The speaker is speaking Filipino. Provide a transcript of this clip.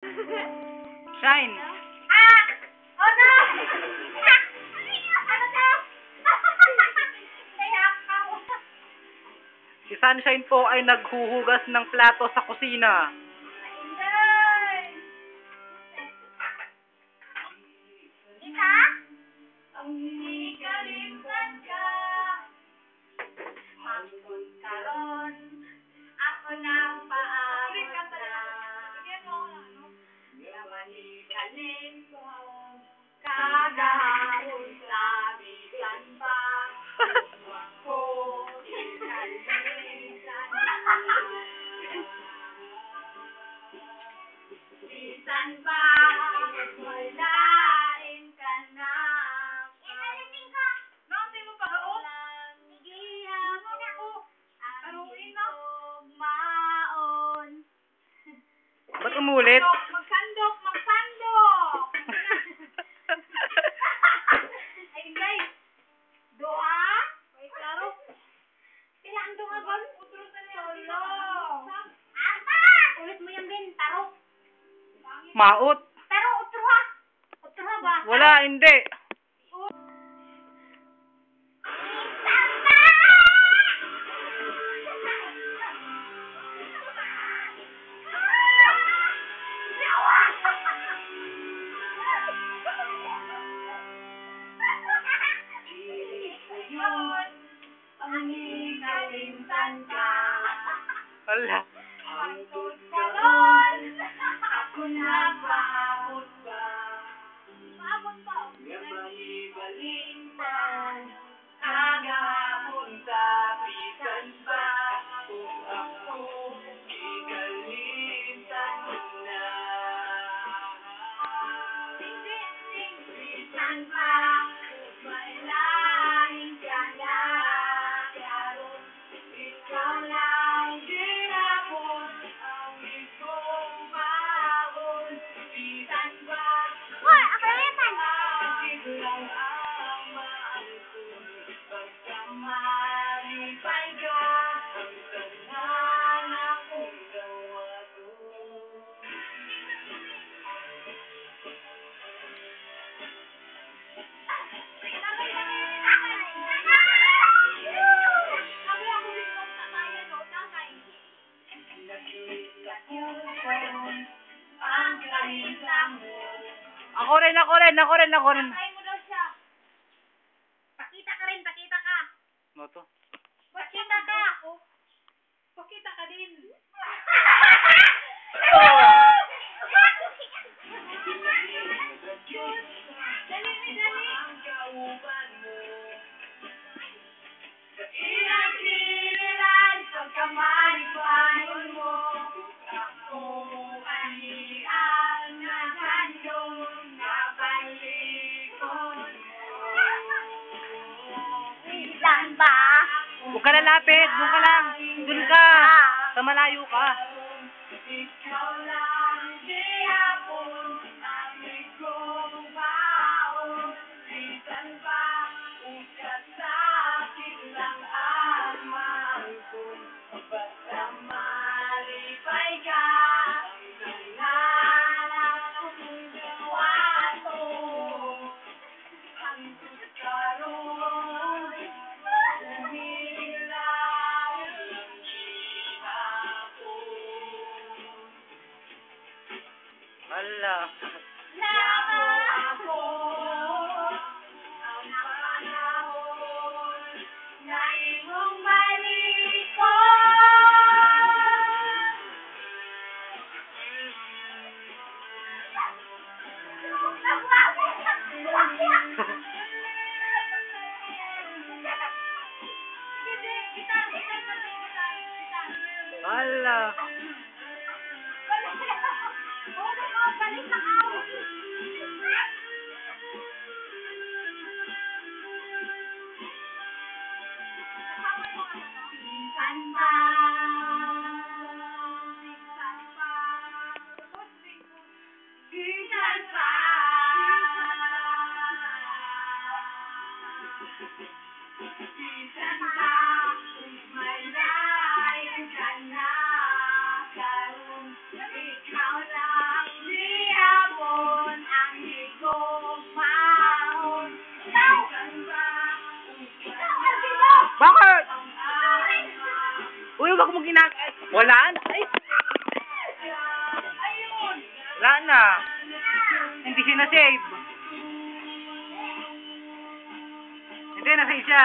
Shine! Ah! Oh no! Ano to? Kaya ako. Si Sunshine po ay naghuhugas ng plato sa kusina. Inday! Ika? Ang hikalimtan ka. Hanggang karon, ako nang paabot na. Namahikalim ko. Kagahapon sabitan pa. Ako hikalitan. Bisan pa, malain ka na. Inalitin ka! Nakasay mo pa ako? Gihapon ako. Taruin mo. Maon. Ba't umulit? Magsandok! Magsandok! Ay, guys. Doa? Wait, klaro. Pila ang doa ba? Solo. Apa? Ulit mo yung bin. Taro. Maot. Pero utruha. Utruha ba? Wala, hindi. Ang hikalimtan ka. Wala. Hangtod karon, ako na paabot ba? Paabot ba? Namahikalimtan, kagahapon sabitan pa. Kung ako hikalimtan na. Bisan pa, may lain ka na. Karon, ikaw lang ginapon ang ikong baon. Bisan pa, akit lang ang mahal ko. Basta maripay ka, ang tanan akong gawa ko. Ako rin. Kaya mo daw siya. Pakita ka rin, pakita ka. Ano to? Pakita ka. Pakita ka din. Dali. Ilang sinilan pagkamalipayon mo. Ako ay ang nagandong nabalikon mo. Bisan ba? Huwag ka lalapit. Doon ka lang. Doon ka. Sa malayo ka. Ikaw lang gihapon ang ikong baon. Bisan ba ukat sakit lang ang mahal ko. Basta maripay ka, ang tanan akong gawa to. Hangtod karon, umilaw ang gihapon. Hala. Nako ako ang panahon na imong Hala. Balik na ako. Bisan pa. Bisan pa. Bisan pa. May lain ka na. Karon ikaw lang wag mo ginag... Wala na. Ay! Wala na. Hindi siya na-save. Hindi, na-save siya.